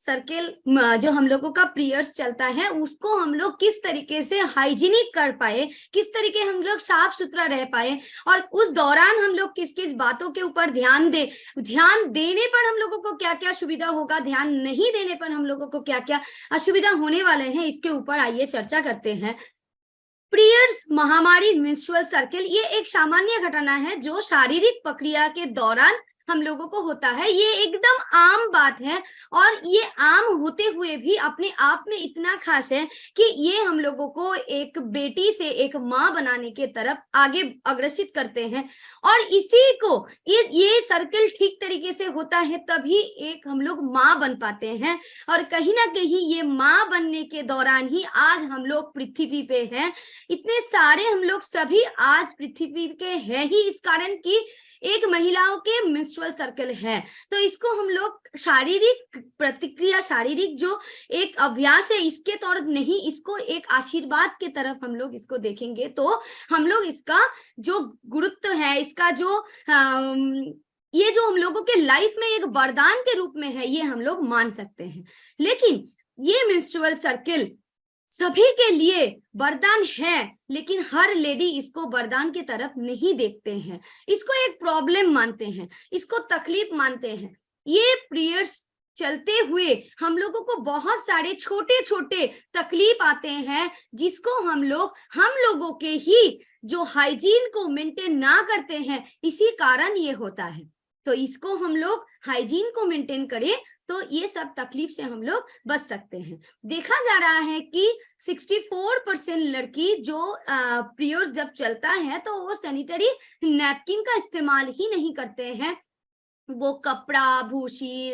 Circle जो हम लोगों का पीरियड्स चलता है उसको हम लोग किस तरीके से हाइजीनिक कर पाए, किस तरीके हम लोग साफ सुथरा रह पाए, और उस दौरान हम लोग किस किस बातों के ऊपर ध्यान देने पर हम लोगों को क्या क्या सुविधा होगा, ध्यान नहीं देने पर हम लोगों को क्या क्या असुविधा होने वाले हैं, इसके ऊपर आइए चर्चा करते हैं। पीरियड्स, महामारी, मेंस्ट्रुअल सर्किल ये एक सामान्य घटना है जो शारीरिक प्रक्रिया के दौरान हम लोगों को होता है। ये एकदम आम बात है और ये आम होते हुए भी अपने आप में इतना खास है कि ये हम लोगों को एक बेटी से एक माँ बनाने के तरफ आगे अग्रसित करते हैं। और इसी को ये सर्किल ठीक तरीके से होता है तभी एक हम लोग माँ बन पाते हैं। और कहीं ना कहीं ये माँ बनने के दौरान ही आज हम लोग पृथ्वी पे हैं। इतने सारे हम लोग सभी आज पृथ्वी के हैं ही इस कारण कि एक महिलाओं के मेंस्ट्रुअल सर्किल है। तो इसको हम लोग शारीरिक प्रतिक्रिया, शारीरिक जो एक अभ्यास है इसके तौर नहीं, इसको एक आशीर्वाद के तरफ हम लोग इसको देखेंगे तो हम लोग इसका जो गुरुत्व है, इसका जो ये जो हम लोगों के लाइफ में एक वरदान के रूप में है, ये हम लोग मान सकते हैं। लेकिन ये मेंस्ट्रुअल सर्किल सभी के लिए वरदान है, लेकिन हर लेडी इसको वरदान की तरफ नहीं देखते हैं, इसको एक प्रॉब्लम मानते हैं, इसको तकलीफ मानते हैं। ये पीरियड्स चलते हुए हम लोगों को बहुत सारे छोटे छोटे तकलीफ आते हैं जिसको हम लोगों के ही जो हाइजीन को मेंटेन ना करते हैं, इसी कारण ये होता है। तो इसको हम लोग हाइजीन को मेंटेन करें तो ये सब तकलीफ से हम लोग बच सकते हैं। देखा जा रहा है कि 64% लड़की जो पीरियड्स जब चलता है तो वो सैनिटरी नैपकिन का इस्तेमाल ही नहीं करते हैं, वो कपड़ा, भूसी,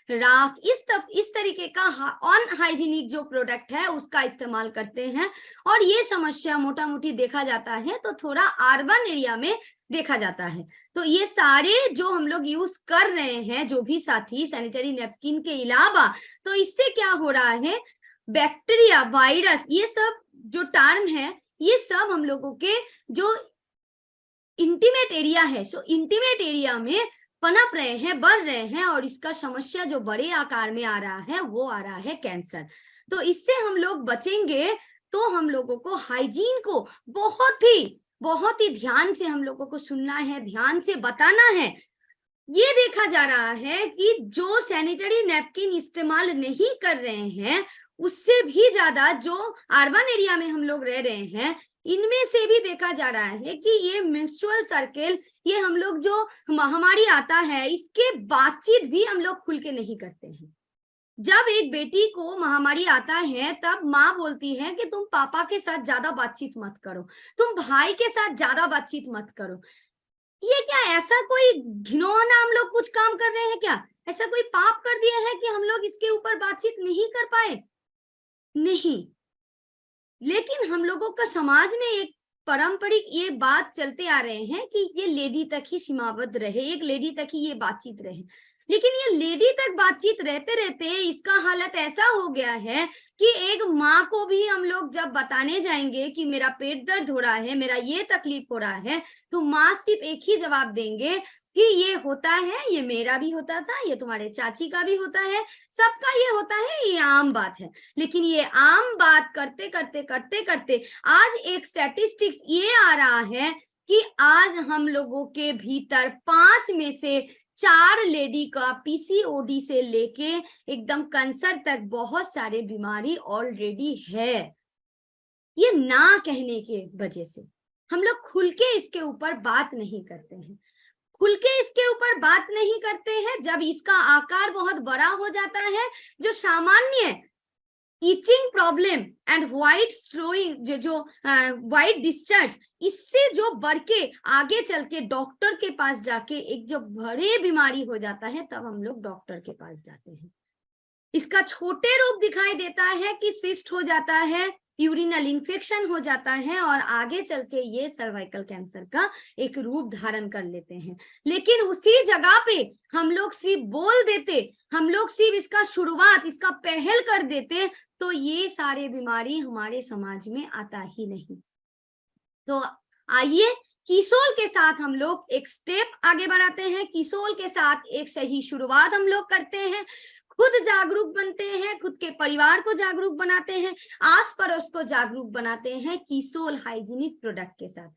राख, इस तरीके का अनहाइजीनिक जो प्रोडक्ट है उसका इस्तेमाल करते हैं। और ये समस्या मोटा मोटी देखा जाता है तो थोड़ा अर्बन एरिया में देखा जाता है। तो ये सारे जो हम लोग यूज कर रहे हैं, जो भी साथी, सैनिटरी नैपकिन के अलावा, तो इससे क्या हो रहा है, बैक्टीरिया, वायरस, ये सब जो टर्म है, ये सब हम लोगों के जो इंटीमेट एरिया है, सो इंटीमेट एरिया में पनप रहे हैं, बढ़ रहे हैं। और इसका समस्या जो बड़े आकार में आ रहा है वो आ रहा है कैंसर। तो इससे हम लोग बचेंगे तो हम लोगों को हाइजीन को बहुत ही ध्यान से हम लोगों को सुनना है, ध्यान से बताना है। ये देखा जा रहा है कि जो सैनिटरी नैपकिन इस्तेमाल नहीं कर रहे हैं उससे भी ज्यादा जो अर्बन एरिया में हम लोग रह रहे हैं, इनमें से भी देखा जा रहा है कि ये मेंस्ट्रुअल सर्किल, ये हम लोग जो महामारी आता है इसके बातचीत भी हम लोग खुल के नहीं करते हैं। जब एक बेटी को महामारी आता है तब माँ बोलती है कि तुम पापा के साथ ज्यादा बातचीत मत करो, तुम भाई के साथ ज्यादा बातचीत मत करो। ये क्या ऐसा कोई घिनौना हम लोग कुछ काम कर रहे हैं क्या? ऐसा कोई पाप कर दिया है कि हम लोग इसके ऊपर बातचीत नहीं कर पाए? नहीं। लेकिन हम लोगों का समाज में एक पारंपरिक ये बात चलते आ रहे हैं कि ये लेडी तक ही सीमाबद्ध रहे, एक लेडी तक ही ये बातचीत रहे। लेकिन ये लेडी तक बातचीत रहते रहते इसका हालत ऐसा हो गया है कि एक माँ को भी हम लोग जब बताने जाएंगे कि मेरा पेट दर्द हो रहा है, मेरा ये तकलीफ हो रहा है, तो माँ सिर्फ एक ही जवाब देंगे कि ये होता है, ये मेरा भी होता था, ये तुम्हारे चाची का भी होता है, सबका ये होता है, ये आम बात है। लेकिन ये आम बात करते करते करते करते आज एक स्टैटिस्टिक्स ये आ रहा है कि आज हम लोगों के भीतर 5 में से 4 लेडी का पीसीओडी से लेके एकदम कैंसर तक बहुत सारे बीमारी ऑलरेडी है। ये ना कहने के वजह से हम लोग खुल के इसके ऊपर बात नहीं करते हैं, खुल के इसके ऊपर बात नहीं करते हैं। जब इसका आकार बहुत बड़ा हो जाता है, जो सामान्य itching problem and white flowing, जो व्हाइट डिस्चार्ज, इससे जो बढ़ के आगे चल के डॉक्टर के पास जाके एक जब बड़े बीमारी हो जाता है तब हम लोग डॉक्टर के पास जाते हैं। इसका छोटे रूप दिखाई देता है कि सिस्ट हो जाता है, यूरिनल इन्फेक्शन हो जाता है और आगे चल के ये सर्वाइकल कैंसर का एक रूप धारण कर लेते हैं। लेकिन उसी जगह पे हम लोग सिर्फ बोल देते, हम लोग सिर्फ इसका शुरुआत, इसका पहल कर देते, तो ये सारे बीमारी हमारे समाज में आता ही नहीं। तो आइए किसोल के साथ हम लोग एक स्टेप आगे बढ़ाते हैं, किसोल के साथ एक सही शुरुआत हम लोग करते हैं। खुद जागरूक बनते हैं, खुद के परिवार को जागरूक बनाते हैं, आस पड़ोस को जागरूक बनाते हैं कीसोल हाइजीनिक प्रोडक्ट के साथ।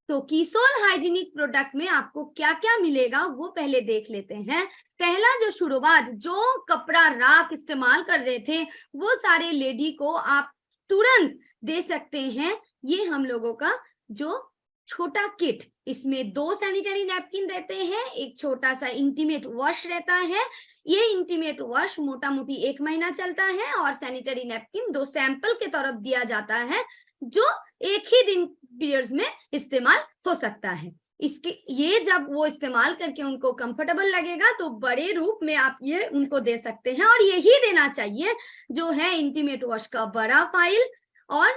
तो कीसोल हाइजीनिक प्रोडक्ट में आपको क्या क्या मिलेगा वो पहले देख लेते हैं। पहला जो शुरुआत, जो कपड़ा राख इस्तेमाल कर रहे थे वो सारे लेडी को आप तुरंत दे सकते हैं। ये हम लोगों का जो छोटा किट, इसमें 2 सैनिटरी नैपकिन रहते हैं, एक छोटा सा इंटीमेट वॉश रहता है। ये इंटीमेट वॉश मोटा मोटी 1 महीना चलता है और सैनिटरी नैपकिन 2 सैंपल के तरफ दिया जाता है जो एक ही दिन पीरियड्स में इस्तेमाल हो सकता है। इसके ये जब वो इस्तेमाल करके उनको कंफर्टेबल लगेगा तो बड़े रूप में आप ये उनको दे सकते हैं। और यही देना चाहिए जो है इंटीमेट वॉश का बड़ा फाइल और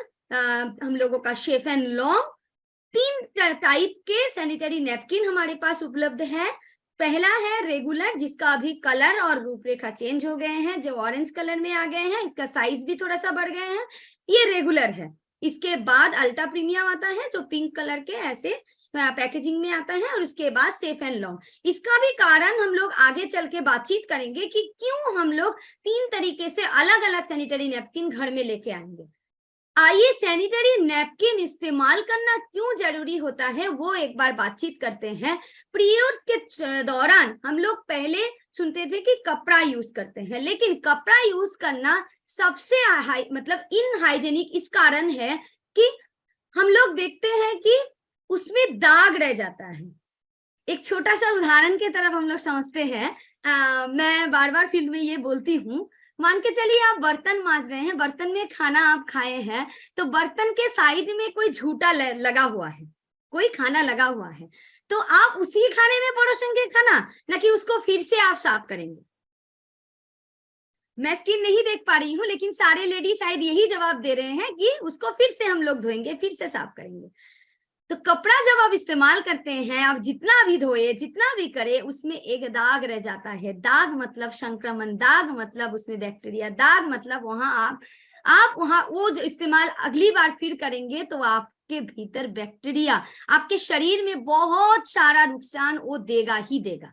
हम लोगों का शेफ एंड लॉन्ग। 3 टाइप के सैनिटरी नैपकिन हमारे पास उपलब्ध है। पहला है रेगुलर, जिसका अभी कलर और रूपरेखा चेंज हो गए हैं, जो ऑरेंज कलर में आ गए हैं, इसका साइज भी थोड़ा सा बढ़ गए हैं, ये रेगुलर है। इसके बाद अल्ट्रा प्रीमियम आता है जो पिंक कलर के ऐसे पैकेजिंग में आता है, और उसके बाद सेफ एंड लॉन्ग। इसका भी कारण हम लोग आगे चल के बातचीत करेंगे कि क्यों हम लोग 3 तरीके से अलग अलग सैनिटरी नैपकिन घर में लेके आएंगे। आइए सैनिटरी नैपकिन इस्तेमाल करना क्यों जरूरी होता है वो एक बार बातचीत करते हैं। पीरियड्स के दौरान हम लोग पहले सुनते थे कि कपड़ा यूज करते हैं, लेकिन कपड़ा यूज करना सबसे मतलब इनहाइजेनिक इस कारण है कि हम लोग देखते हैं कि उसमें दाग रह जाता है। एक छोटा सा उदाहरण के तरफ हम लोग समझते हैं। मैं बार बार फील्ड में ये बोलती हूँ, मान के चलिए आप बर्तन मांज रहे हैं, बर्तन में खाना आप खाए हैं, तो बर्तन के साइड में कोई झूठा लगा हुआ है, कोई खाना लगा हुआ है, तो आप उसी खाने में परोसेंगे खाना, ना कि उसको फिर से आप साफ करेंगे। मैं स्किन नहीं देख पा रही हूँ, लेकिन सारे लेडी शायद यही जवाब दे रहे हैं कि उसको फिर से हम लोग धोएंगे, फिर से साफ करेंगे। तो कपड़ा जब आप इस्तेमाल करते हैं, आप जितना भी धोए, जितना भी करे, उसमें एक दाग रह जाता है। दाग मतलब संक्रमण, दाग मतलब उसमें बैक्टीरिया, दाग मतलब वहां आप वहां वो जो इस्तेमाल अगली बार फिर करेंगे तो आपके भीतर बैक्टीरिया आपके शरीर में बहुत सारा नुकसान वो देगा ही देगा।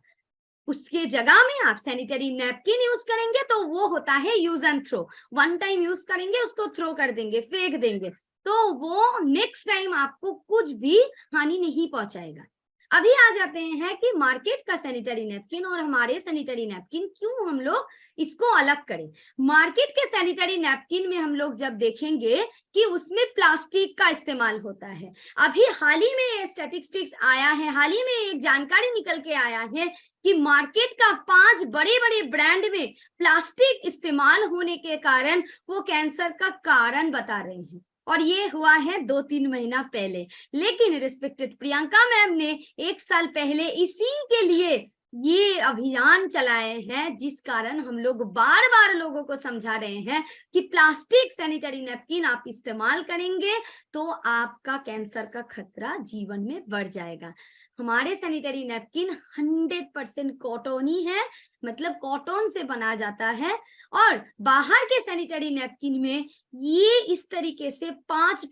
उसके जगह में आप सैनिटरी नैपकिन यूज करेंगे तो वो होता है use and throw. 1 time use करेंगे, उसको थ्रो कर देंगे, फेंक देंगे, तो वो नेक्स्ट टाइम आपको कुछ भी हानि नहीं पहुंचाएगा। अभी आ जाते हैं कि मार्केट का सैनिटरी नैपकिन और हमारे सैनिटरी नैपकिन क्यों हम लोग इसको अलग करें। मार्केट के सैनिटरी नैपकिन में हम लोग जब देखेंगे कि उसमें प्लास्टिक का इस्तेमाल होता है। अभी हाल ही में स्टैटिस्टिक्स आया है, हाल ही में एक जानकारी निकल के आया है कि मार्केट का 5 बड़े बड़े ब्रांड में प्लास्टिक इस्तेमाल होने के कारण वो कैंसर का कारण बता रहे हैं, और ये हुआ है 2-3 महीना पहले। लेकिन रिस्पेक्टेड प्रियंका मैम ने 1 साल पहले इसी के लिए ये अभियान चलाए हैं, जिस कारण हम लोग बार बार लोगों को समझा रहे हैं कि प्लास्टिक सैनिटरी नैपकिन आप इस्तेमाल करेंगे तो आपका कैंसर का खतरा जीवन में बढ़ जाएगा। हमारे सैनिटरी नैपकिन 100% कॉटन है, मतलब कॉटन से बना जाता है, और बाहर के सैनिटरी नैपकिन में ये इस तरीके से 5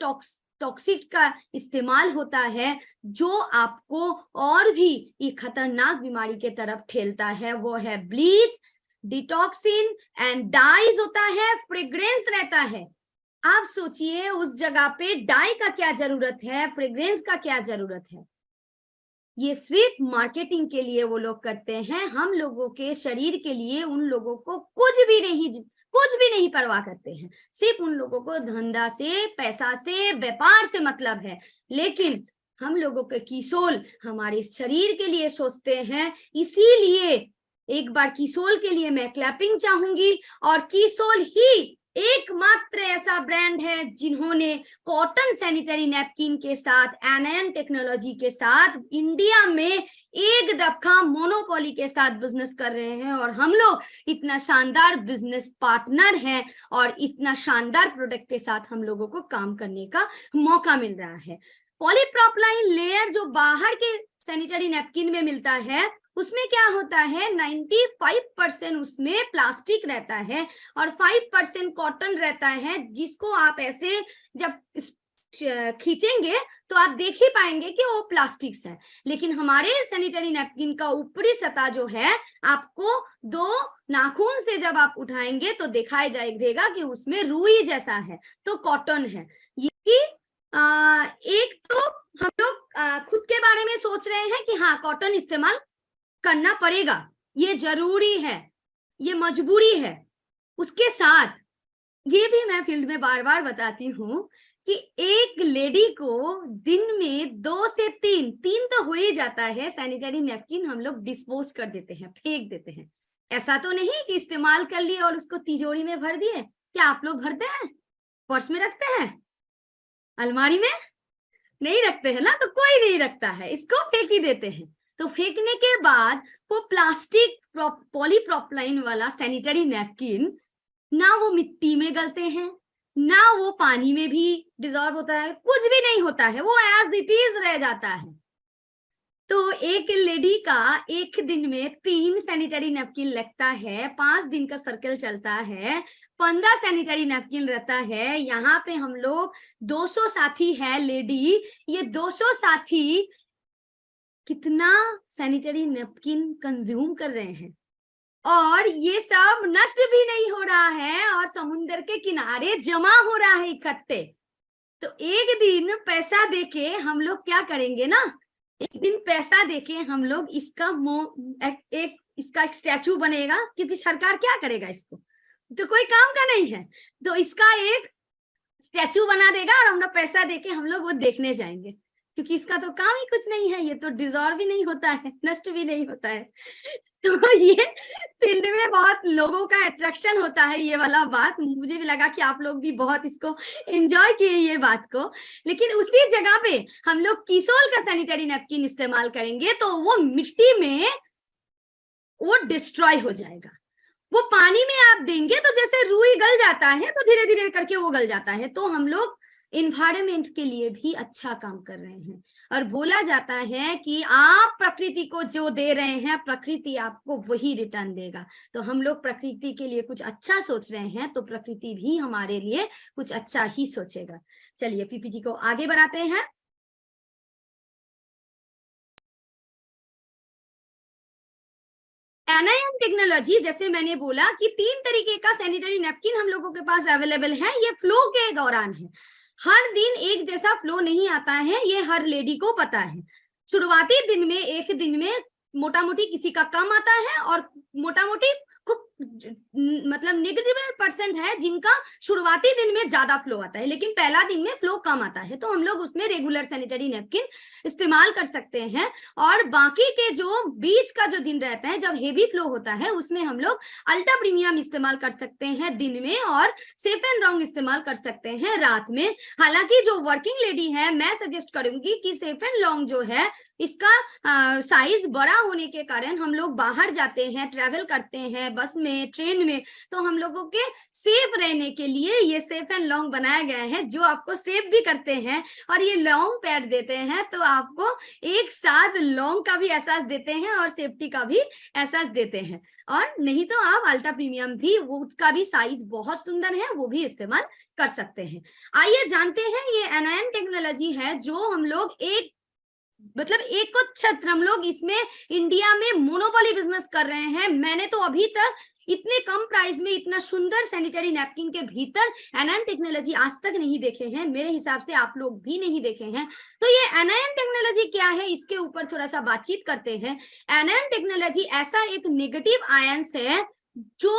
टॉक्सिक का इस्तेमाल होता है जो आपको और भी ये खतरनाक बीमारी के तरफ ठेलता है। वो है ब्लीच, डिटॉक्सिन एंड डाइज होता है, फ्रेग्रेंस रहता है। आप सोचिए उस जगह पे डाई का क्या जरूरत है, फ्रेग्रेंस का क्या जरूरत है। ये सिर्फ मार्केटिंग के लिए वो लोग करते हैं। हम लोगों के शरीर के लिए उन लोगों को कुछ भी नहीं परवाह करते हैं। सिर्फ उन लोगों को धंधा से, पैसा से, व्यापार से मतलब है। लेकिन हम लोगों के कीसोल हमारे शरीर के लिए सोचते हैं। इसीलिए एक बार कीसोल के लिए मैं क्लैपिंग चाहूंगी। और कीसोल ही एकमात्र ऐसा ब्रांड है जिन्होंने कॉटन सैनिटरी नैपकिन के साथ एनएन टेक्नोलॉजी के साथ इंडिया में एक दफा मोनोपोली के साथ बिजनेस कर रहे हैं। और हम लोग इतना शानदार बिजनेस पार्टनर हैं और इतना शानदार प्रोडक्ट के साथ हम लोगों को काम करने का मौका मिल रहा है। पॉलीप्रोपिलीन लेयर जो बाहर के सैनिटरी नैपकिन में मिलता है, उसमें क्या होता है, 95% उसमें प्लास्टिक रहता है और 5% कॉटन रहता है, जिसको आप ऐसे जब खींचेंगे तो आप देख ही पाएंगे कि वो प्लास्टिक्स है। लेकिन हमारे सैनिटरी नैपकिन का ऊपरी सतह जो है, आपको 2 नाखून से जब आप उठाएंगे तो दिखाई देगा कि उसमें रुई जैसा है, तो कॉटन है। ये एक तो हम लोग खुद के बारे में सोच रहे हैं कि हाँ कॉटन इस्तेमाल करना पड़ेगा, ये जरूरी है, ये मजबूरी है। उसके साथ ये भी मैं फील्ड में बार बार बताती हूँ कि एक लेडी को दिन में 2 से 3 तो हो ही जाता है सैनिटरी नैपकिन हम लोग डिस्पोज कर देते हैं, फेंक देते हैं। ऐसा तो नहीं कि इस्तेमाल कर लिए और उसको तिजोरी में भर दिए। क्या आप लोग भरते हैं? पर्स में रखते हैं? अलमारी में नहीं रखते हैं ना, तो कोई नहीं रखता है, इसको फेंक ही देते हैं। तो फेंकने के बाद वो प्लास्टिक पॉलीप्रोपिलीन वाला सैनिटरी नैपकिन ना वो मिट्टी में गलते हैं, ना वो पानी में भी डिसॉल्व होता है, कुछ भी नहीं होता है, वो एज इट इज रह जाता है। तो एक लेडी का एक दिन में 3 सैनिटरी नैपकिन लगता है, 5 दिन का सर्कल चलता है, 15 सैनिटरी नैपकिन रहता है। यहाँ पे हम लोग 200 साथी है लेडी, ये 200 साथी कितना सैनिटरी नैपकिन कंज्यूम कर रहे हैं, और ये सब नष्ट भी नहीं हो रहा है और समुद्र के किनारे जमा हो रहा है इकट्ठे। तो एक दिन पैसा देके हम लोग क्या करेंगे ना, एक दिन पैसा देके हम लोग इसका इसका एक स्टैचू बनेगा, क्योंकि सरकार क्या करेगा, इसको तो कोई काम का नहीं है, तो इसका एक स्टैचू बना देगा और हम लोग पैसा देके हम लोग वो देखने जाएंगे, क्योंकि इसका तो काम ही कुछ नहीं है, ये तो डिसॉल्व भी नहीं होता है, नष्ट भी नहीं होता है। तो ये फील्ड में बहुत लोगों का अट्रैक्शन होता है ये वाला बात। मुझे भी लगा कि आप लोग भी बहुत इसको एंजॉय किए ये बात को। लेकिन उसी जगह पे हम लोग किसोल का सैनिटरी नैपकिन इस्तेमाल करेंगे तो वो मिट्टी में वो डिस्ट्रॉय हो जाएगा। वो पानी में आप देंगे तो जैसे रुई गल जाता है तो धीरे धीरे करके वो गल जाता है। तो हम लोग इन्वायरमेंट के लिए भी अच्छा काम कर रहे हैं, और बोला जाता है कि आप प्रकृति को जो दे रहे हैं प्रकृति आपको वही रिटर्न देगा। तो हम लोग प्रकृति के लिए कुछ अच्छा सोच रहे हैं तो प्रकृति भी हमारे लिए कुछ अच्छा ही सोचेगा। चलिए पीपीटी को आगे बढ़ाते हैं। एनआईएम टेक्नोलॉजी, जैसे मैंने बोला कि 3 तरीके का सैनिटरी नैपकिन हम लोगों के पास अवेलेबल है। ये फ्लो के दौरान है, हर दिन एक जैसा फ्लो नहीं आता है, ये हर लेडी को पता है। शुरुआती दिन में एक दिन में मोटा मोटी किसी का कम आता है, और मोटा मोटी खूब मतलब नेग्लिजिबल परसेंट है जिनका शुरुआती दिन में ज्यादा फ्लो आता है, लेकिन पहला दिन में फ्लो कम आता है। तो हम लोग उसमें रेगुलर सैनिटरी नैपकिन इस्तेमाल कर सकते हैं। और बाकी के जो बीच का जो दिन रहता है जब हेवी फ्लो होता है उसमें हम लोग अल्ट्रा प्रीमियम इस्तेमाल कर सकते हैं दिन में, और सेफ एंड रॉन्ग इस्तेमाल कर सकते हैं रात में। हालांकि जो वर्किंग लेडी है मैं सजेस्ट करूंगी कि सेफ एंड लॉन्ग जो है इसका साइज बड़ा होने के कारण हम लोग बाहर जाते हैं, ट्रैवल करते हैं बस में, ट्रेन में, तो हम लोगों के सेफ रहने के लिए ये सेफ एंड लॉन्ग बनाया गया है, जो आपको सेफ भी करते हैं और ये लॉन्ग पैड देते हैं, तो आपको एक साथ लॉन्ग का भी एहसास देते हैं और सेफ्टी का भी एहसास देते हैं। और नहीं तो आप अल्ट्रा प्रीमियम भी, वो उसका भी साइज बहुत सुंदर है, वो भी इस्तेमाल कर सकते हैं। आइए जानते हैं, ये एनआईएम टेक्नोलॉजी है जो हम लोग एक छत्र हम लोग इसमें इंडिया में मोनोपोली बिजनेस कर रहे हैं। मैंने तो अभी तक इतने कम प्राइस में इतना सुंदर सैनिटरी नैपकिन के भीतर एनआईएम टेक्नोलॉजी आज तक नहीं देखे हैं, मेरे हिसाब से आप लोग भी नहीं देखे हैं। तो ये एनआईएम टेक्नोलॉजी क्या है, इसके ऊपर थोड़ा सा बातचीत करते हैं। एनआईएम टेक्नोलॉजी ऐसा एक नेगेटिव आयंस है जो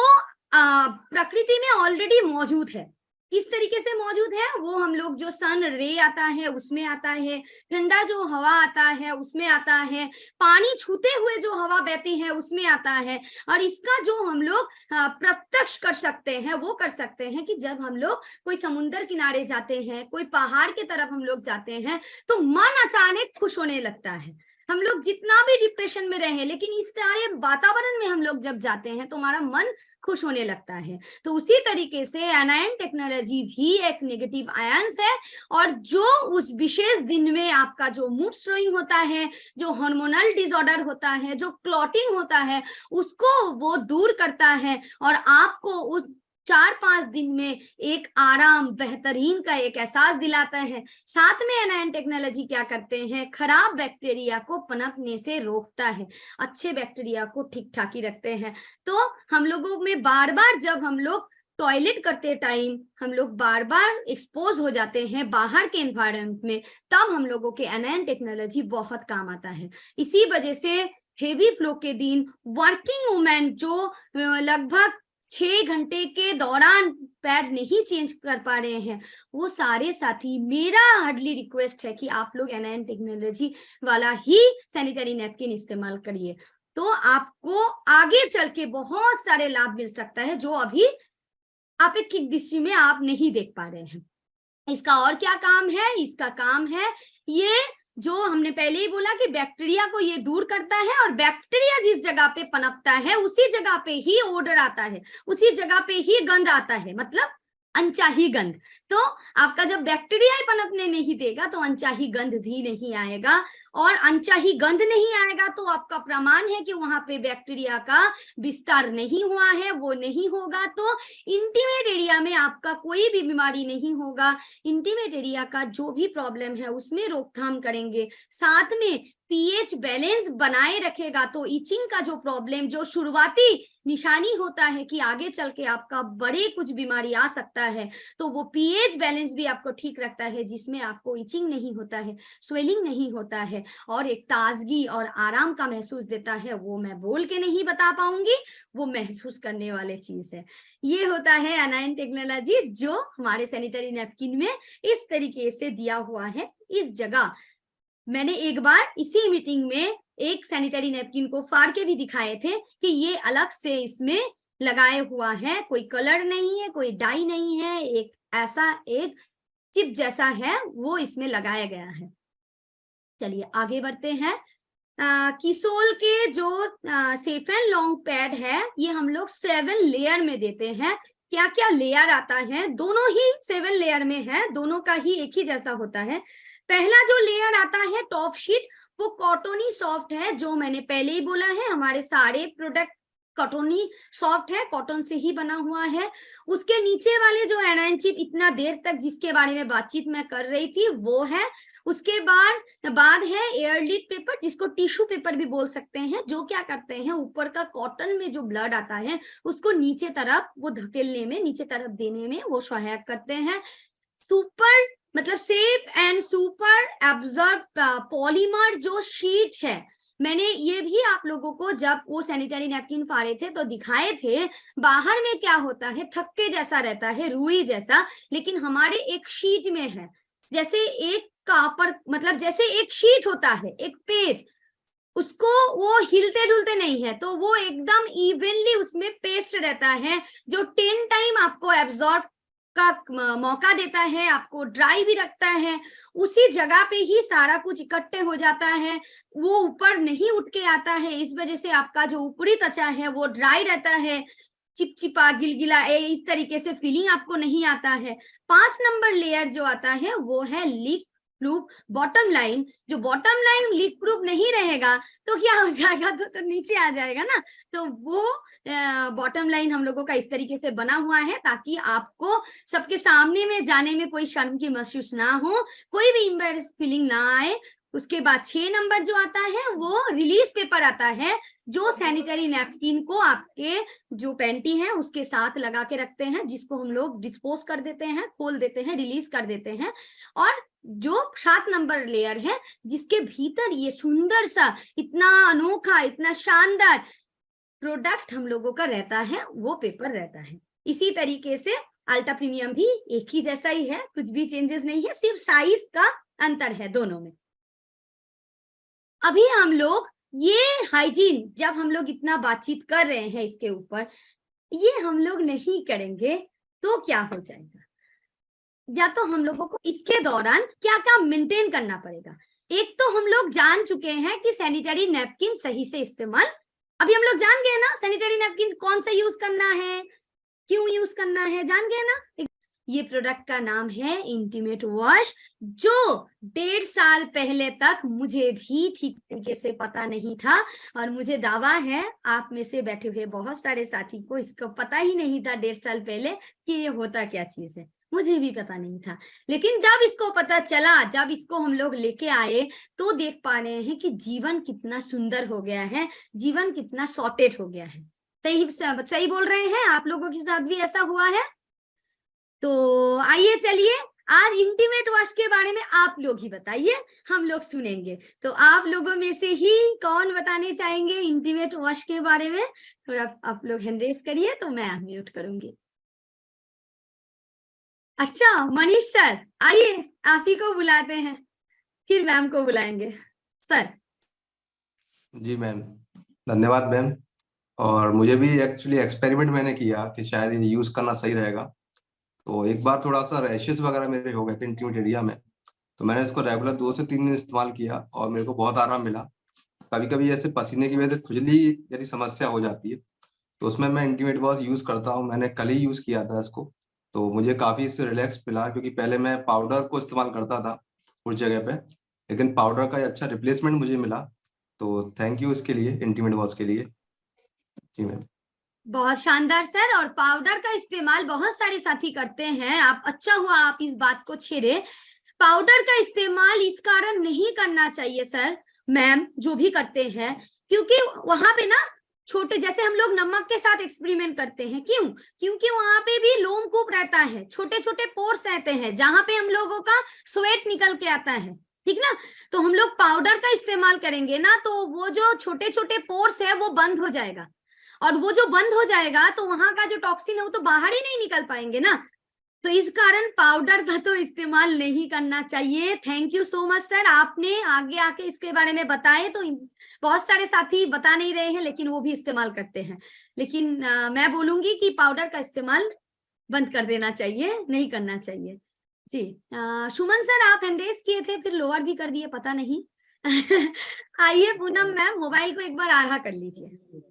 प्रकृति में ऑलरेडी मौजूद है। किस तरीके से मौजूद है, वो हम लोग जो सन रे आता है उसमें आता है, ठंडा जो हवा आता है उसमें आता है, पानी छूते हुए जो हवा बहती है उसमें आता है। और इसका जो हम लोग प्रत्यक्ष कर सकते हैं वो कर सकते हैं कि जब हम लोग कोई समुद्र किनारे जाते हैं, कोई पहाड़ की तरफ हम लोग जाते हैं, तो मन अचानक खुश होने लगता है। हम लोग जितना भी डिप्रेशन में रहे, लेकिन इस सारे वातावरण में हम लोग जब जाते हैं तो हमारा मन खुश होने लगता है। तो उसी तरीके से एनआईएम टेक्नोलॉजी भी एक नेगेटिव आयंस है, और जो उस विशेष दिन में आपका जो मूड स्विंग होता है, जो हार्मोनल डिसऑर्डर होता है, जो क्लॉटिंग होता है, उसको वो दूर करता है और आपको उस 4-5 दिन में एक आराम बेहतरीन का एक एहसास दिलाता है। साथ में एनायन टेक्नोलॉजी क्या करते हैं, खराब बैक्टीरिया को पनपने से रोकता है, अच्छे बैक्टीरिया को ठीक ठाक ही रखते हैं। तो हम लोगों में बार बार जब हम लोग टॉयलेट करते टाइम हम लोग बार बार एक्सपोज हो जाते हैं बाहर के एनवायरनमेंट में, तब हम लोगों के एनायन टेक्नोलॉजी बहुत काम आता है। इसी वजह से हेवी फ्लो के दिन वर्किंग वुमेन जो लगभग 6 घंटे के दौरान पैड नहीं चेंज कर पा रहे हैं, वो सारे साथी, मेरा हार्डली रिक्वेस्ट है कि आप लोग एनायन टेक्नोलॉजी वाला ही सैनिटरी नैपकिन इस्तेमाल करिए, तो आपको आगे चल के बहुत सारे लाभ मिल सकता है जो अभी अपेक्षित दृष्टि में आप नहीं देख पा रहे हैं। इसका और क्या काम है, इसका काम है ये जो हमने पहले ही बोला कि बैक्टीरिया को ये दूर करता है, और बैक्टीरिया जिस जगह पे पनपता है उसी जगह पे ही ओडर आता है, उसी जगह पे ही गंध आता है, मतलब अनचाही गंध। तो आपका जब बैक्टीरिया ही पनपने नहीं देगा तो अनचाही गंध भी नहीं आएगा, और अनचाही गंध नहीं आएगा तो आपका प्रमाण है कि वहां पे बैक्टीरिया का विस्तार नहीं हुआ है, वो नहीं होगा तो इंटीमेट एरिया में आपका कोई भी बीमारी नहीं होगा। इंटीमेट एरिया का जो भी प्रॉब्लम है उसमें रोकथाम करेंगे, साथ में पीएच बैलेंस बनाए रखेगा। तो इचिंग का जो प्रॉब्लम, जो शुरुआती निशानी होता है कि आगे चल के आपका बड़े कुछ बीमारी आ सकता है, तो वो पीएच बैलेंस भी आपको ठीक रखता है, जिसमें आपको इचिंग नहीं होता है, स्वेलिंग नहीं होता है, और एक ताजगी और आराम का महसूस देता है। वो मैं बोल के नहीं बता पाऊंगी, वो महसूस करने वाले चीज है। ये होता है एनायन टेक्नोलॉजी जो हमारे सैनिटरी नैपकिन में इस तरीके से दिया हुआ है। इस जगह मैंने एक बार इसी मीटिंग में एक सैनिटरी नैपकिन को फाड़ के भी दिखाए थे कि ये अलग से इसमें लगाए हुआ है, कोई कलर नहीं है, कोई डाई नहीं है, एक ऐसा एक चिप जैसा है वो इसमें लगाया गया है। चलिए आगे बढ़ते हैं। किसोल के जो सेफ एंड लॉन्ग पैड है, ये हम लोग 7 लेयर में देते हैं। क्या क्या लेयर आता है, दोनों ही 7 लेयर में है, दोनों का ही एक ही जैसा होता है। पहला जो लेयर आता है टॉप शीट, वो कॉटनी सॉफ्ट है, जो मैंने पहले ही बोला है हमारे सारे प्रोडक्ट कॉटनी सॉफ्ट है, कॉटन से ही बना हुआ है। उसके नीचे वाले जो एनायन चिप इतना देर तक जिसके बारे में बातचीत मैं कर रही थी वो है। उसके बाद है एयरलिट पेपर, जिसको टिश्यू पेपर भी बोल सकते हैं, जो क्या करते हैं ऊपर का कॉटन में जो ब्लड आता है उसको नीचे तरफ वो धकेलने में, नीचे तरफ देने में वो सहायक करते हैं। सुपर मतलब safe and super absorb polymer जो शीट है, मैंने ये भी आप लोगों को जब वो सैनिटरी नैपकिन फाड़े थे तो दिखाए थे। बाहर में क्या होता है, थक्के जैसा रहता है, रुई जैसा, लेकिन हमारे एक शीट में है, जैसे एक कापर, मतलब जैसे एक शीट होता है, एक पेज, उसको वो हिलते डुलते नहीं है, तो वो एकदम इवनली उसमें पेस्ट रहता है, जो 10 टाइम आपको एब्जॉर्ब का मौका देता है, आपको ड्राई भी रखता है। उसी जगह पे ही सारा कुछ इकट्ठे हो जाता है, वो ऊपर नहीं उठ के आता है, इस वजह से आपका जो ऊपरी त्वचा है वो ड्राई रहता है, चिपचिपा गिलगिला इस तरीके से फीलिंग आपको नहीं आता है। 5 नंबर लेयर जो आता है वो है लीक प्रूफ बॉटम लाइन। जो बॉटम लाइन लीक प्रूफ नहीं रहेगा तो क्या हो जाएगा, तो नीचे आ जाएगा ना। तो वो बॉटम लाइन हम लोगों का इस तरीके से बना हुआ है ताकि आपको सबके सामने में जाने में कोई शर्म की महसूस ना हो, कोई भी एम्बैरेस फीलिंग ना आए। उसके बाद 6 नंबर जो आता है वो रिलीज पेपर आता है, जो सैनिटरी नैपकिन को आपके जो पैंटी है उसके साथ लगा के रखते हैं, जिसको हम लोग डिस्पोज कर देते हैं, खोल देते हैं, रिलीज कर देते हैं। और जो 7 नंबर लेयर है जिसके भीतर ये सुंदर सा इतना अनोखा इतना शानदार प्रोडक्ट हम लोगों का रहता है, वो पेपर रहता है। इसी तरीके से अल्ट्रा प्रीमियम भी एक ही जैसा ही है, कुछ भी चेंजेस नहीं है, सिर्फ साइज का अंतर है दोनों में। अभी हम लोग ये हाइजीन, जब हम लोग इतना बातचीत कर रहे हैं इसके ऊपर, ये हम लोग नहीं करेंगे तो क्या हो जाएगा, या तो हम लोगों को इसके दौरान क्या क्या मेंटेन करना पड़ेगा। एक तो हम लोग जान चुके हैं कि सैनिटरी नैपकिन सही से इस्तेमाल, अभी हम लोग जान गए ना सैनिटरी नैपकिन कौन सा यूज करना है, क्यों यूज करना है, जान गए ना। ये प्रोडक्ट का नाम है इंटीमेट वॉश, जो 1.5 साल पहले तक मुझे भी ठीक तरीके से पता नहीं था, और मुझे दावा है आप में से बैठे हुए बहुत सारे साथी को इसका पता ही नहीं था 1.5 साल पहले कि ये होता क्या चीज है। मुझे भी पता नहीं था, लेकिन जब इसको पता चला, जब इसको हम लोग लेके आए, तो देख पा रहे हैं कि जीवन कितना सुंदर हो गया है, जीवन कितना सॉर्टेड हो गया है। सही बोल रहे हैं, आप लोगों के साथ भी ऐसा हुआ है? तो आइए चलिए आज इंटीमेट वॉश के बारे में आप लोग ही बताइए, हम लोग सुनेंगे। तो आप लोगों में से ही कौन बताने चाहेंगे इंटीमेट वॉश के बारे में? थोड़ा आप लोग हैंड रेज करिए तो मैं म्यूट करूंगी। अच्छा मनीष सर, आइए आप ही को बुलाते हैं, फिर मैम को बुलाएंगे। सर। जी मैम, धन्यवाद मैम। और मुझे भी एक्चुअली एक्सपेरिमेंट मैंने किया कि शायद ये यूज करना सही रहेगा। तो एक बार थोड़ा सा रैशेस वगैरह मेरे हो गए थे इंटीमेट एरिया में, तो मैंने इसको रेगुलर 2 से 3 दिन इस्तेमाल किया और मेरे को बहुत आराम मिला। कभी कभी ऐसे पसीने की वजह से खुजली जैसी समस्या हो जाती है, तो उसमें मैं इंटीमेट वॉश यूज करता हूँ। मैंने कल ही यूज किया था इसको, तो मुझे काफी इससे रिलैक्स मिला, क्योंकि पहले मैं पाउडर को इस्तेमाल करता था उस जगह पे, लेकिन पाउडर का अच्छा रिप्लेसमेंट मुझे मिला। तो थैंक यू इसके लिए, इंटीमेट वॉश के लिए। जी मैम। बहुत शानदार सर। और पाउडर का इस्तेमाल बहुत सारे साथी करते हैं, आप अच्छा हुआ आप इस बात को छेड़े। पाउडर का इस्तेमाल इस कारण नहीं करना चाहिए सर, मैम जो भी करते हैं, क्योंकि वहां पे ना छोटे, जैसे हम लोग नमक के साथ एक्सपेरिमेंट करते हैं, क्यों? क्योंकि वहां पे भी लोमकूप रहता है, छोटे छोटे पोर्स रहते हैं जहां पे हम लोगों का स्वेट निकल के आता है, ठीक ना? तो हम लोग पाउडर का इस्तेमाल करेंगे ना, तो वो जो छोटे छोटे पोर्स है वो बंद हो जाएगा, और वो जो बंद हो जाएगा तो वहां का जो टॉक्सिन है वो तो बाहर ही नहीं निकल पाएंगे ना। तो इस कारण पाउडर का तो इस्तेमाल नहीं करना चाहिए। Thank you so much sir, आपने आगे आके इसके बारे में बताए। तो बहुत सारे साथी बता नहीं रहे हैं, लेकिन वो भी इस्तेमाल करते हैं, लेकिन मैं बोलूंगी कि पाउडर का इस्तेमाल बंद कर देना चाहिए, नहीं करना चाहिए। जी सुमन सर, आप हैंड रेज किए थे, फिर लोअर भी कर दिए, पता नहीं। आइए पूनम मैम, मोबाइल को एक बार आधा कर लीजिए,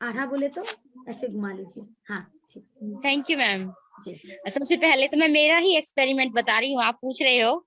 आधा बोले तो ऐसे घुमा लीजिए। हाँ ठीक। Thank you ma'am. सबसे पहले तो मैं मेरा ही एक्सपेरिमेंट बता रही हूँ, आप पूछ रहे हो।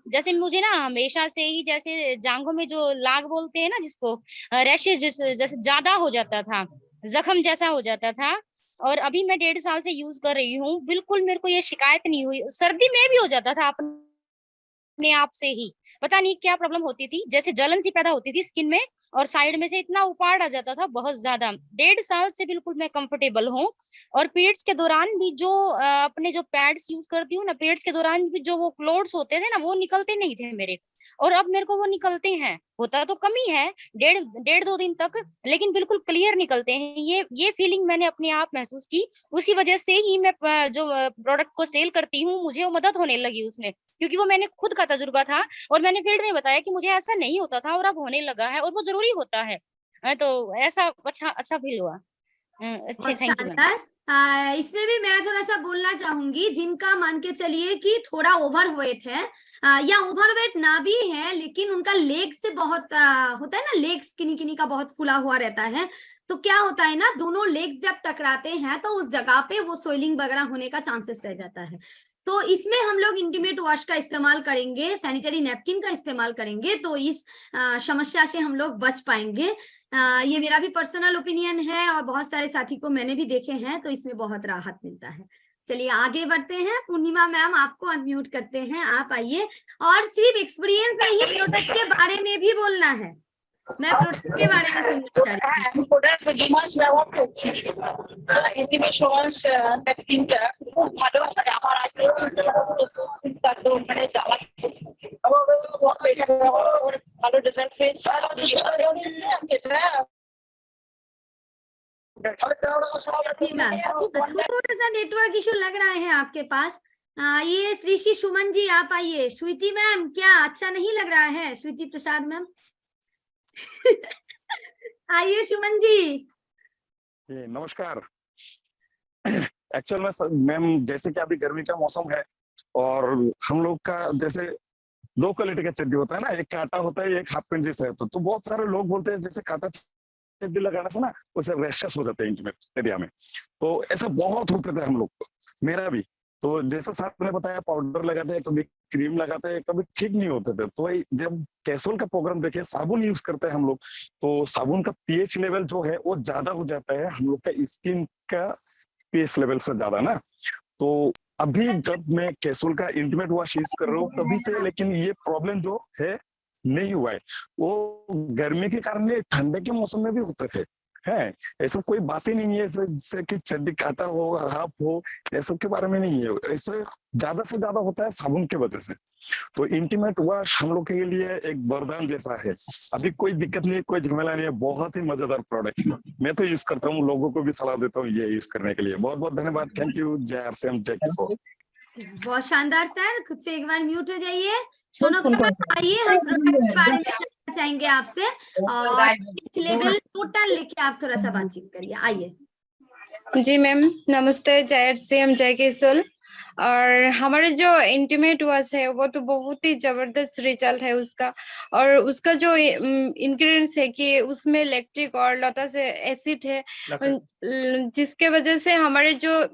जैसे मुझे ना हमेशा से ही, जैसे जांघों में जो लाग बोलते हैं ना जिसको, रैशेज जैसे ज्यादा हो जाता था, जख्म जैसा हो जाता था। और अभी मैं 1.5 साल से यूज कर रही हूँ, बिल्कुल मेरे को ये शिकायत नहीं हुई। सर्दी में भी हो जाता था अपने आप से ही, पता नहीं क्या प्रॉब्लम होती थी, जैसे जलन सी पैदा होती थी स्किन में, और साइड में से इतना उपाड़ आ जाता था बहुत ज्यादा। 1.5 साल से बिल्कुल मैं कंफर्टेबल हूँ। और पीरियड्स के दौरान भी जो अपने जो पैड्स यूज करती हूँ ना, पीरियड्स के दौरान भी जो वो क्लोट्स होते थे ना, वो निकलते नहीं थे मेरे, और अब मेरे को वो निकलते हैं। होता तो कम ही है, 1.5-2 दिन तक, लेकिन बिल्कुल क्लियर निकलते हैं। ये फीलिंग मैंने अपने आप महसूस की। उसी वजह से ही मैं जो प्रोडक्ट को सेल करती हूँ, मुझे वो मदद होने लगी उसमें, क्योंकि वो मैंने खुद का तजुर्बा था, और मैंने फील्ड में बताया कि मुझे ऐसा नहीं होता था और अब होने लगा है, और वो जरूरी होता है। तो ऐसा अच्छा फील हुआ। अच्छे, बहुत थैंक यू मैम। शानदार। इसमें भी मैं थोड़ा सा बोलना चाहूंगी, जिनका मान के चलिए कि थोड़ा ओवर वेट है, या ओवर वेट ना भी है, लेकिन उनका लेग से बहुत होता है ना, लेग्स किन्नी किन्नी का बहुत फुला हुआ रहता है, तो क्या होता है ना, दोनों लेग्स जब टकराते हैं तो उस जगह पे वो सोइलिंग वगैरह होने का चांसेस रह जाता है। तो इसमें हम लोग इंटीमेट वॉश का इस्तेमाल करेंगे, सैनिटरी नैपकिन का इस्तेमाल करेंगे, तो इस समस्या से हम लोग बच पाएंगे। ये मेरा भी पर्सनल ओपिनियन है, और बहुत सारे साथी को मैंने भी देखे हैं, तो इसमें बहुत राहत मिलता है। चलिए आगे बढ़ते हैं। पूर्णिमा मैम, आपको अनम्यूट करते हैं, आप आइए। और सिर्फ एक्सपीरियंस नहीं, प्रोडक्ट के बारे में भी बोलना है, मैं प्रोडक्ट के बारे में सुनना चाह रही हूँ। প্রোডাক্ট ডিমান্ড ব্যবহার করছি, ইন্টিমেট ওয়াশ ন্যাপকিনটা খুব ভালো, মানে আমার আগে তো মানে যাওয়া ভালো রেজাল্ট পেয়েছি। এটা जी मैम, थोड़ा सा नेटवर्क इशू लग रहा है आपके पास। ये श्री सुमन जी, आप आइए। स्वीटी मैम, क्या अच्छा नहीं लग रहा है? स्वीटी प्रसाद मैम। आइए सुमन जी। नमस्कार। एक्चुअल में मैम, जैसे कि अभी गर्मी का मौसम है, और हम लोग का जैसे 2 क्वालिटी का चड्डी होता है ना, एक काटा होता है, एक हाफ पैंट जैसा है। तो बहुत सारे लोग बोलते हैं जैसे काटा चड्डी लगाने से ना वैसे रैशेस हो जाते हैं इंटीमेट एरिया में। तो ऐसा बहुत होते थे हम लोग को, मेरा भी। तो जैसा सर ने बताया, पाउडर लगाते हैं, कभी क्रीम लगाते हैं, कभी ठीक नहीं होते थे। तो जब कैसोल का प्रोग्राम देखे, साबुन यूज करते हैं हम लोग, तो साबुन का पीएच लेवल जो है वो ज्यादा हो जाता है हम लोग का स्किन का पीएच लेवल से ज्यादा ना। तो अभी जब मैं कैसोल का इंटीमेट वॉश यूज कर रहा हूँ तभी से, लेकिन ये प्रॉब्लम जो है नहीं हुआ है। वो गर्मी के कारण ये ठंडे के मौसम में भी होते थे, है ऐसा कोई बात ही नहीं है जैसे कि चड्डी काटा हो, हाफ हो, ऐसा के बारे में नहीं है। ऐसे ज्यादा से ज्यादा होता है साबुन की वजह से। तो इंटीमेट वॉश हम लोग के लिए एक वरदान जैसा है। अभी कोई दिक्कत नहीं है, कोई झमेला नहीं है, बहुत ही मजेदार प्रोडक्ट है। मैं तो यूज करता हूँ, लोगों को भी सलाह देता हूँ ये यूज करने के लिए। बहुत बहुत धन्यवाद। Thank you. जय आरसीएम, जय किशोर। बहुत शानदार सर, खुद से एक बार म्यूट हो जाइए। सोनोग्राफर आइए, हम प्रोडक्ट के बारे में जानना चाहेंगे आपसे, और इस लेवल टोटल लेके आप थोड़ा सा बातचीत करिए। आइए। जी मैम, नमस्ते। जय आरसीएम, जय किशोर। और हमारे जो इंटीमेट वॉश है वो तो बहुत ही जबरदस्त रिजल्ट है उसका। और उसका जो इंग्रेडिएंट्स है कि उसमें लैक्टिक और लैक्टिक एसिड है, जिसके वजह से हमारे जो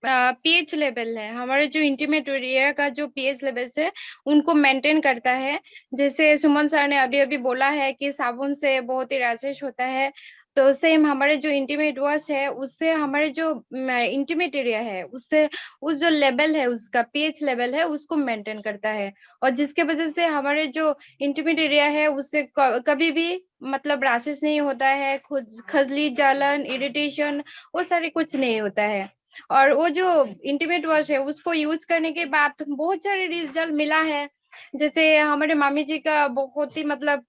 पीएच लेवल है, हमारे जो इंटीमेट एरिया का जो पीएच लेवल है उनको मेंटेन करता है। जैसे सुमन सर ने अभी अभी बोला है कि साबुन से बहुत ही रैशेस होता है, तो सेम हमारे जो इंटीमेट वॉश है उससे हमारे जो इंटीमेट एरिया है उससे उस जो लेवल है उसका पीएच लेवल है उसको मेंटेन करता है। और जिसके वजह से हमारे जो इंटीमेट एरिया है उससे कभी भी मतलब रैशेस नहीं होता है, खजली, जलन, इरिटेशन, वो सारे कुछ नहीं होता है। और वो जो इंटीमेट वॉश है उसको यूज करने के बाद बहुत सारे रिजल्ट मिला है। जैसे हमारे मामी जी का बहुत ही मतलब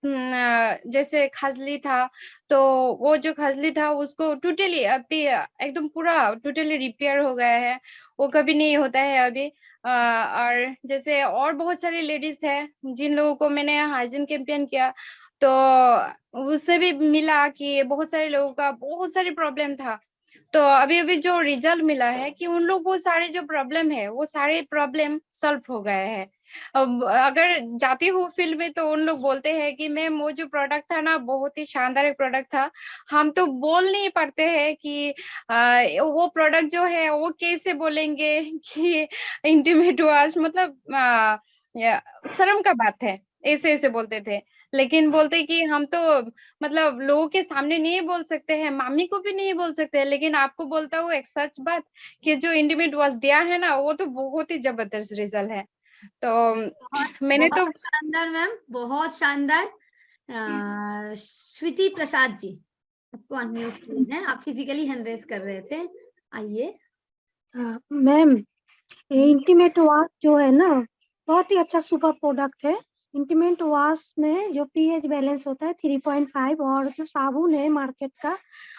जैसे खजली था, तो वो जो खजली था उसको टोटली अभी एकदम पूरा टोटली रिपेयर हो गया है, वो कभी नहीं होता है अभी। और जैसे और बहुत सारी लेडीज है जिन लोगों को मैंने हाइजीन कैंपेन किया, तो उससे भी मिला कि बहुत सारे लोगों का बहुत सारी प्रॉब्लम था। तो अभी अभी जो रिजल्ट मिला है कि उन लोगों को सारे जो प्रॉब्लम है वो सारे प्रॉब्लम सॉल्व हो गए हैं। अब अगर जाती हूँ फील्ड में तो उन लोग बोलते हैं कि मैम वो जो प्रोडक्ट था ना बहुत ही शानदार एक प्रोडक्ट था, हम तो बोल नहीं पाते हैं कि वो प्रोडक्ट जो है वो कैसे बोलेंगे कि इंटीमेट वॉश मतलब शर्म का बात है, ऐसे ऐसे बोलते थे। लेकिन बोलते कि हम तो मतलब लोगों के सामने नहीं बोल सकते हैं, मामी को भी नहीं बोल सकते हैं, लेकिन आपको बोलता हूँ एक सच बात कि जो इंटीमेट वॉश दिया है ना वो तो बहुत ही जबरदस्त रिजल्ट है। तो मैंने तो बहुत शानदार मैम, बहुत शानदार। श्रुति प्रसाद जी, आपको अनम्यूट किए हैं, आप फिजिकली हैंड रेज कर रहे थे, आइए। मैम, इंटीमेट वॉश जो है ना बहुत ही अच्छा सुपर प्रोडक्ट है। इंटीमेट वॉश में जो पीएच बैलेंस होता है 3.5, और जो साबुन है मार्केट का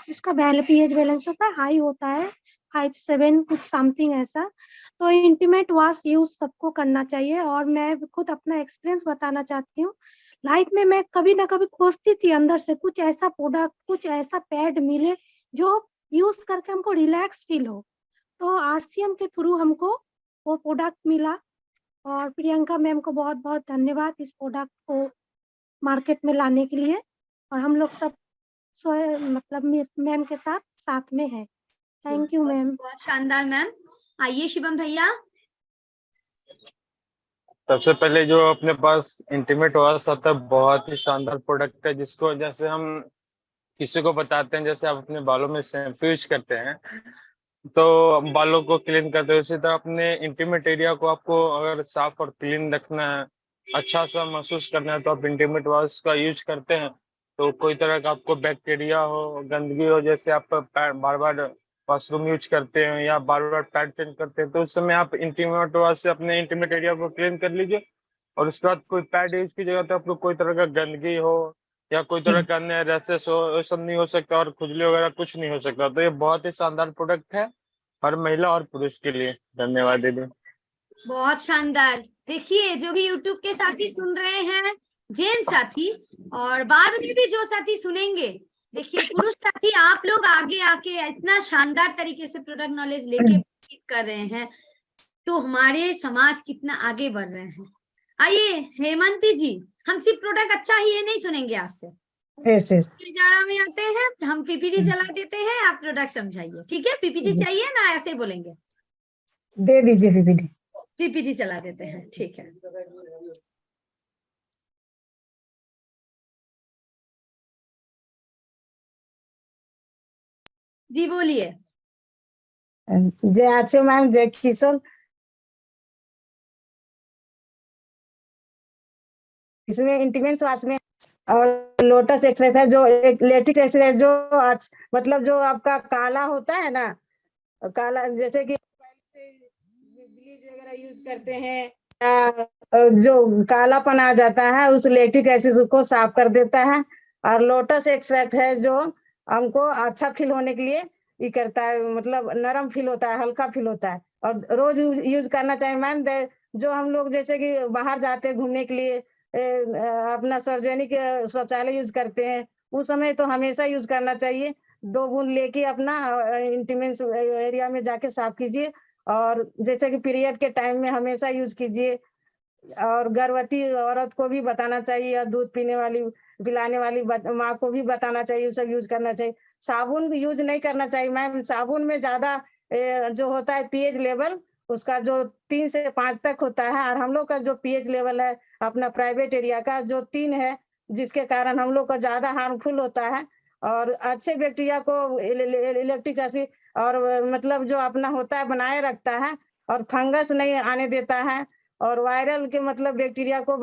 उसका पीएच बैलेंस होता है हाई होता है 5.7 कुछ समथिंग ऐसा। तो इंटीमेट वॉश यूज सबको करना चाहिए। और मैं खुद अपना एक्सपीरियंस बताना चाहती हूँ। लाइफ में मैं कभी ना कभी खोजती थी अंदर से कुछ ऐसा प्रोडक्ट, कुछ ऐसा पैड मिले जो यूज करके हमको रिलैक्स फील हो। तो आरसीएम के थ्रू हमको वो प्रोडक्ट मिला। और प्रियंका मैम को बहुत बहुत धन्यवाद इस प्रोडक्ट को मार्केट में लाने के लिए। और हम लोग सब मतलब मैम के साथ में है। Thank you ma'am. बहुत शानदार मैम। आइए शिवम भैया। सबसे पहले जो अपने पास इंटीमेट वॉश आता है बहुत ही शानदार प्रोडक्ट है, जिसको जैसे हम किसी को बताते हैं, जैसे आप अपने बालों में शैम्पू यूज करते हैं तो बालों को क्लीन करते हैं, उसी तरह अपने इंटीमेट एरिया को आपको अगर साफ और क्लीन रखना है, अच्छा सा महसूस करना है, तो आप इंटीमेट वॉश का यूज करते हैं। तो कोई तरह का आपको बैक्टीरिया हो, गंदगी हो, जैसे आप बार बार वॉशरूम यूज करते हैं या बार बार पैड चेंज करते हैं, तो उस समय आप इंटीमेट वॉश से अपने इंटीमेट एरिया को क्लीन कर लीजिए। और उसके बाद कोई पैड यूज की जगह तो आपको कोई तरह का गंदगी हो या कोई तरह का अन्य रैशेस हो, ये सब नहीं हो सकता, और खुजली वगैरह कुछ नहीं हो सकता। तो ये बहुत ही शानदार प्रोडक्ट है हर महिला और पुरुष के लिए। धन्यवाद दीदी। बहुत शानदार। देखिए जो भी यूट्यूब के साथी सुन रहे हैं, जेन साथी, और बाद में भी जो साथी सुनेंगे, देखिए पुरुष साथी आप लोग आगे आके इतना शानदार तरीके से प्रोडक्ट नॉलेज लेके कर रहे हैं, तो हमारे समाज कितना आगे बढ़ रहे हैं। आइए हेमंती जी, हम सिर्फ प्रोडक्ट अच्छा ही ये नहीं सुनेंगे आपसे, जाड़ा में आते हैं हम पीपीटी चला देते हैं, आप प्रोडक्ट समझाइए, ठीक है? पीपीटी चाहिए ना, ऐसे बोलेंगे? दे दीजिए पीपीटी। पीपीटी चला देते हैं, ठीक है। जी बोलिए। जय आचो मैम, जय किशोर। इसमें इंटीमेंट वाच में और लोटस एक्सरसाइज जो एक लेटिक एक्सरसाइज जो मतलब जो आपका काला होता है ना, काला जैसे कि ब्लीच वगैरह यूज करते हैं, जो कालापन आ जाता है उस लेटिक एसिड उसको साफ कर देता है। और लोटस एक्सट्रैक्ट है जो हमको अच्छा फील होने के लिए ये करता है, मतलब नरम फील होता है, हल्का फील होता है। और रोज यूज करना चाहिए मैम। जो हम लोग जैसे कि बाहर जाते हैं घूमने के लिए, अपना सार्वजनिक शौचालय यूज करते हैं, उस समय तो हमेशा यूज करना चाहिए। 2 बूंद लेके अपना इंटीमेंट एरिया में जाके साफ कीजिए। और जैसे कि पीरियड के टाइम में हमेशा यूज कीजिए। और गर्भवती औरत को भी बताना चाहिए, और दूध पीने वाली पिलाने वाली माँ को भी बताना चाहिए, सब यूज करना चाहिए। साबुन यूज नहीं करना चाहिए मैम। साबुन में ज्यादा जो होता है पीएच लेवल उसका जो 3 से 5 तक होता है, और हम लोग का जो पीएच लेवल है अपना प्राइवेट एरिया का जो 3 है, जिसके कारण हम लोग का ज्यादा हार्मफुल होता है। और अच्छे बैक्टीरिया को इलेक्ट्रिक एसिड और मतलब जो अपना होता है बनाए रखता है, और फंगस नहीं आने देता है, और वायरल के मतलब बैक्टीरिया को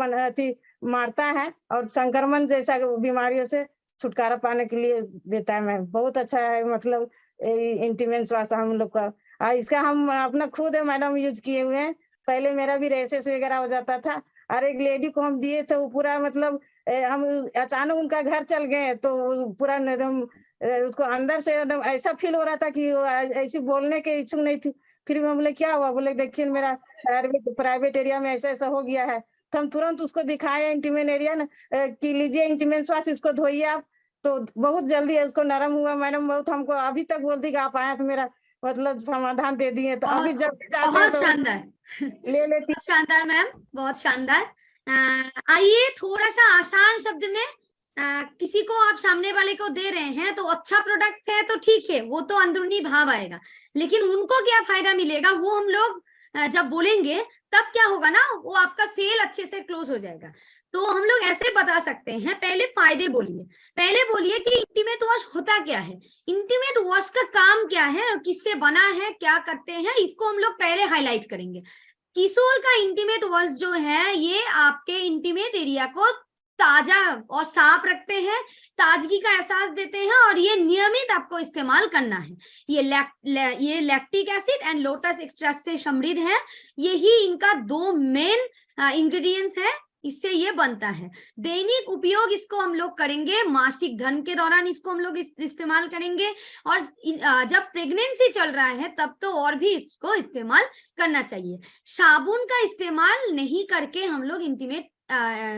मारता है, और संक्रमण जैसा बीमारियों से छुटकारा पाने के लिए देता है। मैम बहुत अच्छा है, मतलब इंटीमेंट श्वास हम लोग का। इसका हम अपना खुद मैडम यूज किए हुए हैं। पहले मेरा भी रेसेस वगैरह हो जाता था, और एक लेडी को हम दिए थे, वो पूरा मतलब हम अचानक उनका घर चल गए तो पूरा एकदम उसको अंदर से एकदम ऐसा फील हो रहा था कि ऐसी बोलने के इच्छुक नहीं थी। फिर मैं बोले क्या हुआ, बोले देखिए मेरा प्राइवेट एरिया में ऐसा ऐसा हो गया है। तो हम तुरंत उसको दिखाए इंटीमेंट एरिया ना, कि लीजिए इंटीमेंट श्वास, इसको धोइए आप। तो बहुत जल्दी उसको नरम हुआ मैडम। बहुत हमको अभी तक बोलती कि आप आए तो मेरा मतलब समाधान दे दिए। तो अभी जब भी जाते हैं बहुत तो शानदार, ले लेती। बहुत शानदार मैम, बहुत शानदार। आइए थोड़ा सा आसान शब्द में, किसी को आप सामने वाले को दे रहे हैं तो अच्छा प्रोडक्ट है तो ठीक है, वो तो अंदरूनी भाव आएगा, लेकिन उनको क्या फायदा मिलेगा वो हम लोग जब बोलेंगे तब क्या होगा ना, वो आपका सेल अच्छे से क्लोज हो जाएगा। तो हम लोग ऐसे बता सकते हैं, पहले फायदे बोलिए। पहले बोलिए कि इंटीमेट वॉश होता क्या है, इंटीमेट वॉश का काम क्या है, किससे बना है, क्या करते हैं, इसको हम लोग पहले हाईलाइट करेंगे। किशोर का इंटीमेट वॉश जो है ये आपके इंटीमेट एरिया को ताजा और साफ रखते हैं, ताजगी का एहसास देते हैं, और ये नियमित आपको इस्तेमाल करना है। ये lactic acid and lotus extract से समृद्ध है। यही इनका 2 मेन इंग्रेडिएंट्स है, इससे ये बनता है। दैनिक उपयोग इसको हम लोग करेंगे, मासिक धर्म के दौरान इसको हम लोग इस्तेमाल करेंगे, और जब प्रेगनेंसी चल रहा है तब तो और भी इसको इस्तेमाल करना चाहिए। साबुन का इस्तेमाल नहीं करके हम लोग इंटीमेट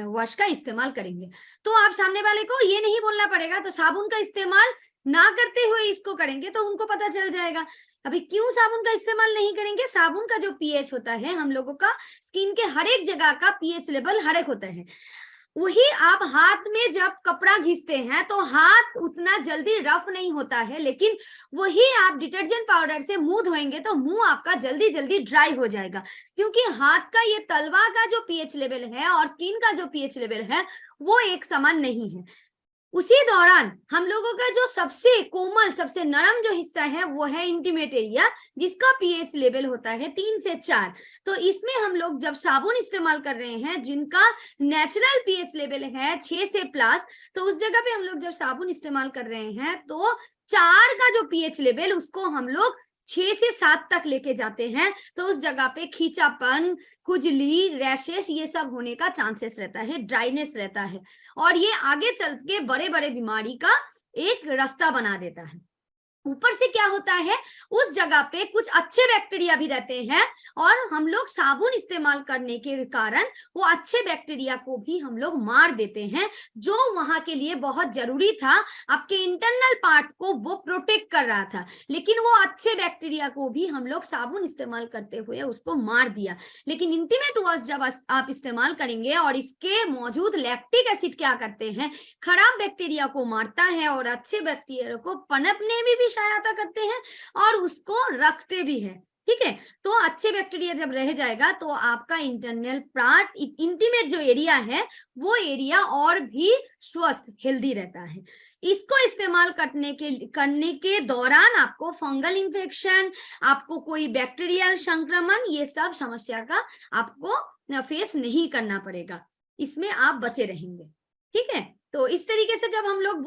वॉश का इस्तेमाल करेंगे। तो आप सामने वाले को ये नहीं बोलना पड़ेगा, तो साबुन का इस्तेमाल ना करते हुए इसको करेंगे तो उनको पता चल जाएगा। अभी क्यों साबुन का इस्तेमाल नहीं करेंगे, साबुन का जो पीएच होता है, हम लोगों का स्किन के हर एक जगह का पीएच लेवल हर एक होता है। वही आप हाथ में जब कपड़ा घिसते हैं तो हाथ उतना जल्दी रफ नहीं होता है, लेकिन वही आप डिटर्जेंट पाउडर से मुंह धोएंगे तो मुंह आपका जल्दी जल्दी ड्राई हो जाएगा, क्योंकि हाथ का ये तलवा का जो पीएच लेवल है और स्किन का जो पीएच लेवल है वो एक समान नहीं है। उसी दौरान हम लोगों का जो सबसे कोमल, सबसे नरम जो हिस्सा है वो है इंटीमेट एरिया, जिसका पीएच लेवल होता है 3 से 4। तो इसमें हम लोग जब साबुन इस्तेमाल कर रहे हैं जिनका नेचुरल पीएच लेवल है 6 से प्लस, तो उस जगह पे हम लोग जब साबुन इस्तेमाल कर रहे हैं तो 4 का जो पीएच लेवल उसको हम लोग 6 से 7 तक लेके जाते हैं। तो उस जगह पे खींचापन, खुजली, रैशेस ये सब होने का चांसेस रहता है, ड्राइनेस रहता है, और ये आगे चल के बड़े बड़े बीमारी का एक रास्ता बना देता है। ऊपर से क्या होता है, उस जगह पे कुछ अच्छे बैक्टीरिया भी रहते हैं, और हम लोग साबुन इस्तेमाल करने के कारण वो अच्छे बैक्टीरिया को भी हम लोग मार देते हैं, जो वहां के लिए बहुत जरूरी था। आपके इंटरनल पार्ट को वो प्रोटेक्ट कर रहा था, लेकिन वो अच्छे बैक्टीरिया को भी हम लोग साबुन इस्तेमाल करते हुए उसको मार दिया। लेकिन इंटीमेट वॉश जब आप इस्तेमाल करेंगे और इसके मौजूद लैक्टिक एसिड क्या करते हैं, खराब बैक्टीरिया को मारता है और अच्छे बैक्टीरिया को पनपने में भी सहायता करते हैं और उसको रखते भी हैं। ठीक है। तो अच्छे बैक्टीरिया जब रह जाएगा तो आपका इंटरनल पार्ट, इंटीमेट जो एरिया है वो एरिया और भी स्वस्थ हेल्दी रहता है। इसको इस्तेमाल करने के दौरान आपको फंगल इन्फेक्शन, आपको कोई बैक्टीरियल संक्रमण, ये सब समस्या का आपको फेस नहीं करना पड़ेगा, इसमें आप बचे रहेंगे। ठीक है, तो इस तरीके से जब हम लोग